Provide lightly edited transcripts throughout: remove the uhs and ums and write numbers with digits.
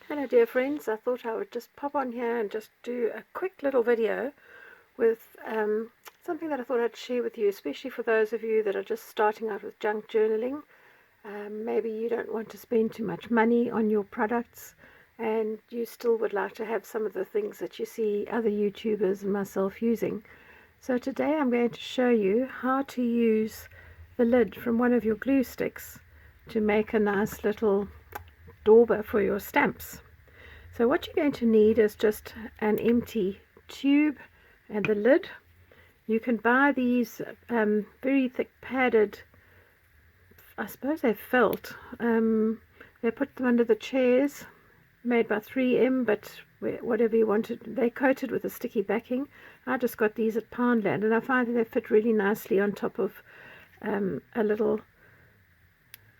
Hello dear friends, I thought I would just pop on here and just do a quick little video with something that I thought I'd share with you, especially for those of you that are just starting out with junk journaling. Maybe you don't want to spend too much money on your products and you still would like to have some of the things that you see other YouTubers and myself using. So today I'm going to show you how to use the lid from one of your glue sticks to make a nice little dauber for your stamps. So what you're going to need is just an empty tube and the lid. You can buy these very thick padded, I suppose they're felt, they put them under the chairs, made by 3M, but whatever you wanted. They're coated with a sticky backing. I just got these at Poundland and I find that they fit really nicely on top of a little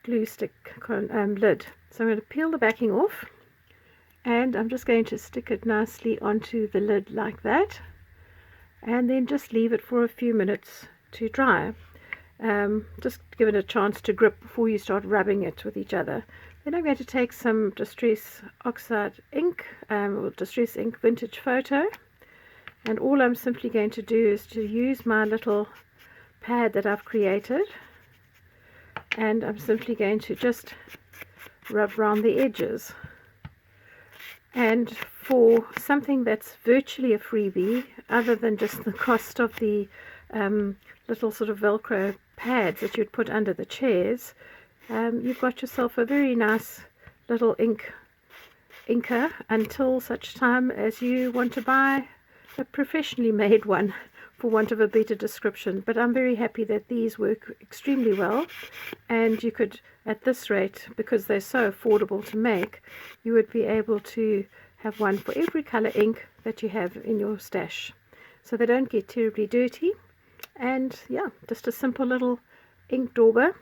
glue stick lid. So I'm going to peel the backing off and I'm just going to stick it nicely onto the lid like that, and then just leave it for a few minutes to dry. Just give it a chance to grip before you start rubbing it with each other. Then I'm going to take some Distress Oxide ink, or Distress Ink Vintage Photo, and all I'm simply going to do is to use my little pad that I've created, and I'm simply going to just rub around the edges. And for something that's virtually a freebie, other than just the cost of the little sort of Velcro pads that you'd put under the chairs, you've got yourself a very nice little inker until such time as you want to buy a professionally made one, for want of a better description. But I'm very happy that these work extremely well, and you could, at this rate, because they're so affordable to make, you would be able to have one for every color ink that you have in your stash, so they don't get terribly dirty. And yeah, just a simple little ink dauber,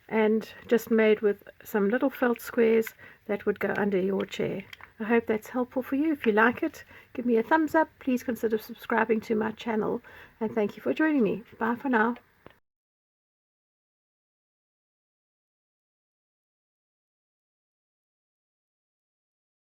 and just made with some little felt squares that would go under your chair. I hope that's helpful for you. If you like it, give me a thumbs up. Please consider subscribing to my channel, and thank you for joining me. Bye for now.